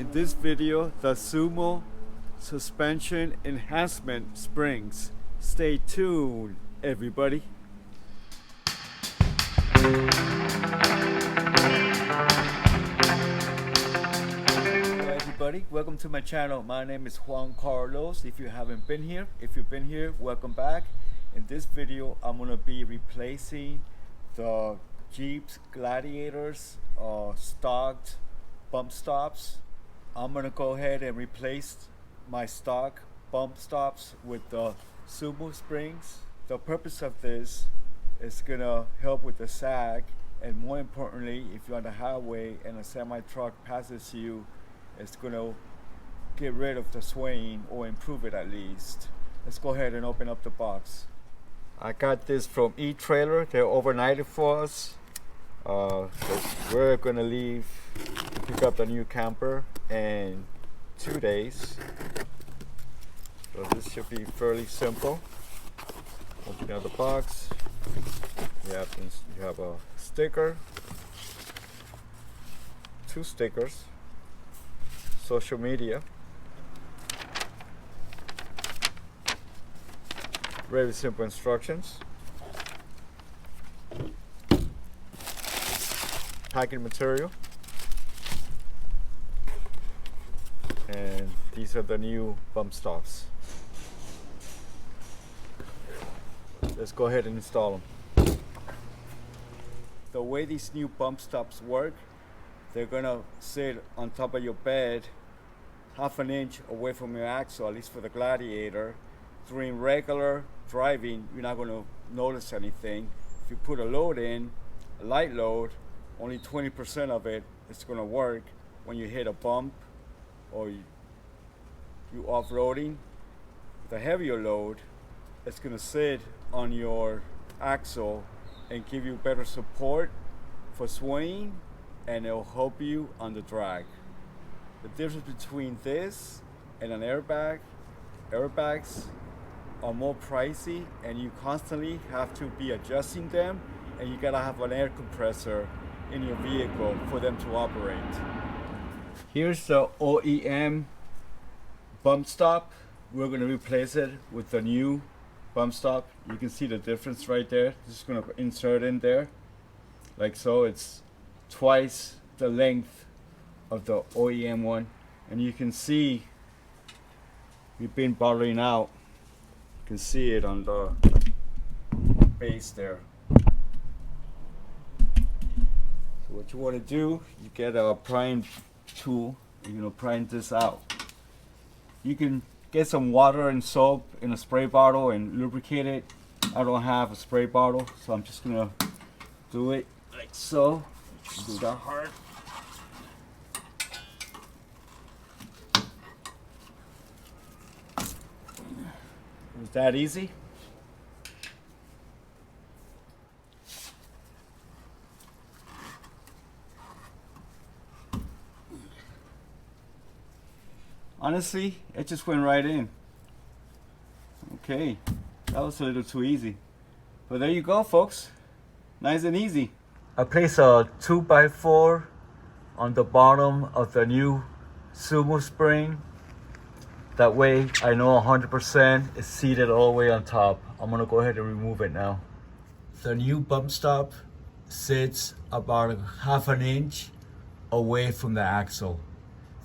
In this video, the Sumo suspension enhancement springs. Stay tuned, everybody. Hello everybody, welcome to my channel. My name is Juan Carlos. If you haven't been here, if you've been here, welcome back. In this video, I'm gonna be replacing the Jeep Gladiators stocked bump stops. I'm gonna go ahead and replace my stock bump stops with the Sumo Springs. The purpose of this is gonna help with the sag, and more importantly, if you're on the highway and a semi truck passes you, it's gonna get rid of the swaying or improve it at least. Let's go ahead and open up the box. I got this from E-Trailer. They're overnighted for us. We're gonna leave to pick up the new camper in 2 days. So this should be fairly simple. Open out the box. You have a sticker, 2 stickers, social media, very simple instructions, packing material, and these are the new bump stops. Let's go ahead and install them. The way these new bump stops work, they're gonna sit on top of your bed half an inch away from your axle, at least for the Gladiator. During regular driving, you're not gonna notice anything. If you put a load in, a light load, only 20% of it is gonna work. When you hit a bump or you off-roading with a heavier load, it's gonna sit on your axle and give you better support for swaying, and it'll help you on the drag. The difference between this and an airbag, airbags are more pricey and you constantly have to be adjusting them, and you gotta have an air compressor in your vehicle for them to operate. Here's the OEM bump stop. We're gonna replace it with the new bump stop. You can see the difference right there. Just gonna insert in there like so. It's twice the length of the OEM one, and you can see we've been bottling out. You can see it on the base there. So what you want to do, you get a prime tool. You're gonna prime this out. You can get some water and soap in a spray bottle and lubricate it. I don't have a spray bottle, so I'm just gonna do it like so. Do that hard. It was that easy. Honestly, it just went right in. Okay, that was a little too easy. But there you go, folks. Nice and easy. I placed a 2x4 on the bottom of the new Sumo Spring. That way I know 100% is seated all the way on top. I'm gonna go ahead and remove it now. The new bump stop sits about half an inch away from the axle.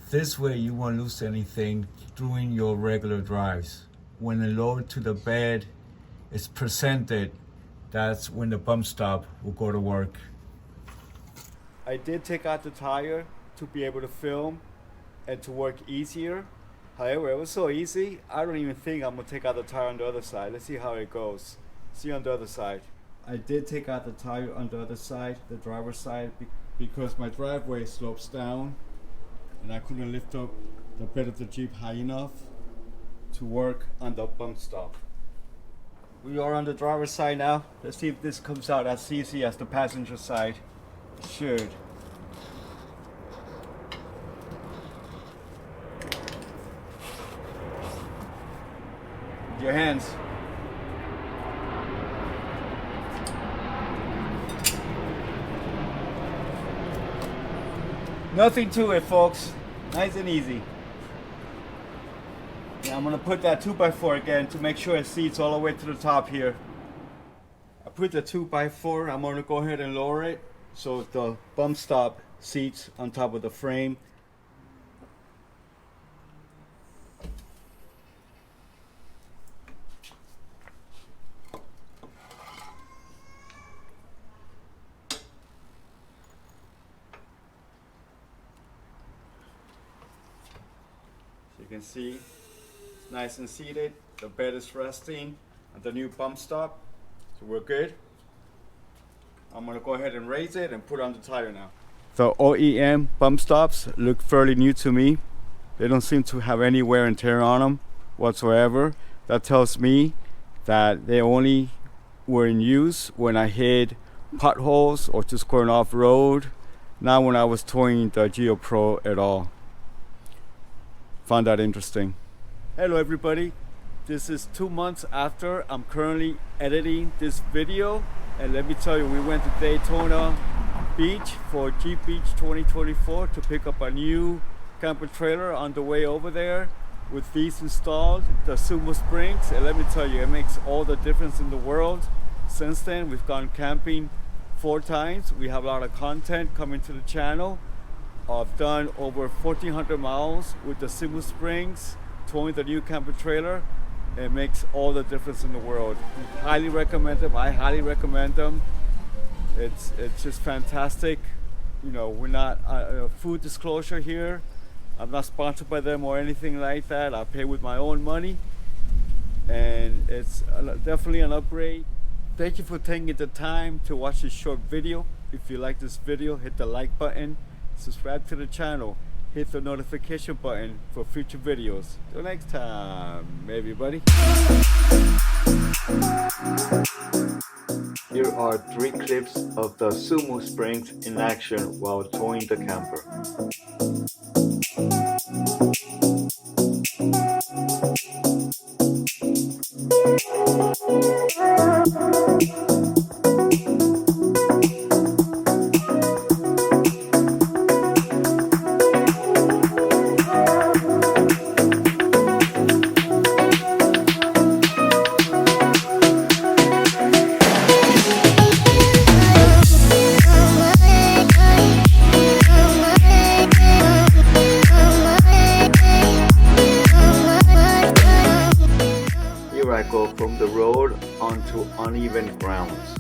This way you won't lose anything during your regular drives. When the load to the bed is presented, that's when the bump stop will go to work. I did take out the tire to be able to film and to work easier. However, it was so easy, I don't even think I'm gonna take out the tire on the other side. Let's see how it goes. See on the other side. I did take out the tire on the other side, the driver's side, because my driveway slopes down and I couldn't lift up the bed of the Jeep high enough to work on the bump stop. We are on the driver's side now. Let's see if this comes out as easy as the passenger side. It should. Your hands. Nothing to it, folks. Nice and easy. Yeah, I'm gonna put that 2x4 again to make sure it seats all the way to the top here. I put the 2x4, I'm gonna go ahead and lower it so the bump stop seats on top of the frame. You can see it's nice and seated. The bed is resting on the new bump stop, so we're good. I'm gonna go ahead and raise it and put on the tire now. The OEM bump stops look fairly new to me. They don't seem to have any wear and tear on them whatsoever. That tells me that they only were in use when I hit potholes or just going off road, not when I was towing the Geo Pro at all. Found that interesting. Hello everybody, this is 2 months after I'm currently editing this video, and let me tell you, we went to Daytona Beach for Jeep Beach 2024 to pick up a new camper trailer on the way over there with these installed, the Sumo Springs, and let me tell you, it makes all the difference in the world. Since then, we've gone camping 4 times. We have a lot of content coming to the channel. I've done over 1,400 miles with the Sumo Springs, towing the new camper trailer. It makes all the difference in the world. Highly recommend them. I highly recommend them. It's just fantastic. You know, we're not full disclosure here. I'm not sponsored by them or anything like that. I pay with my own money, and it's definitely an upgrade. Thank you for taking the time to watch this short video. If you like this video, hit the like button. Subscribe to the channel, hit the notification button for future videos. Till next time, everybody. Here are 3 clips of the Sumo Springs in action while towing the camper. I go from the road onto uneven grounds.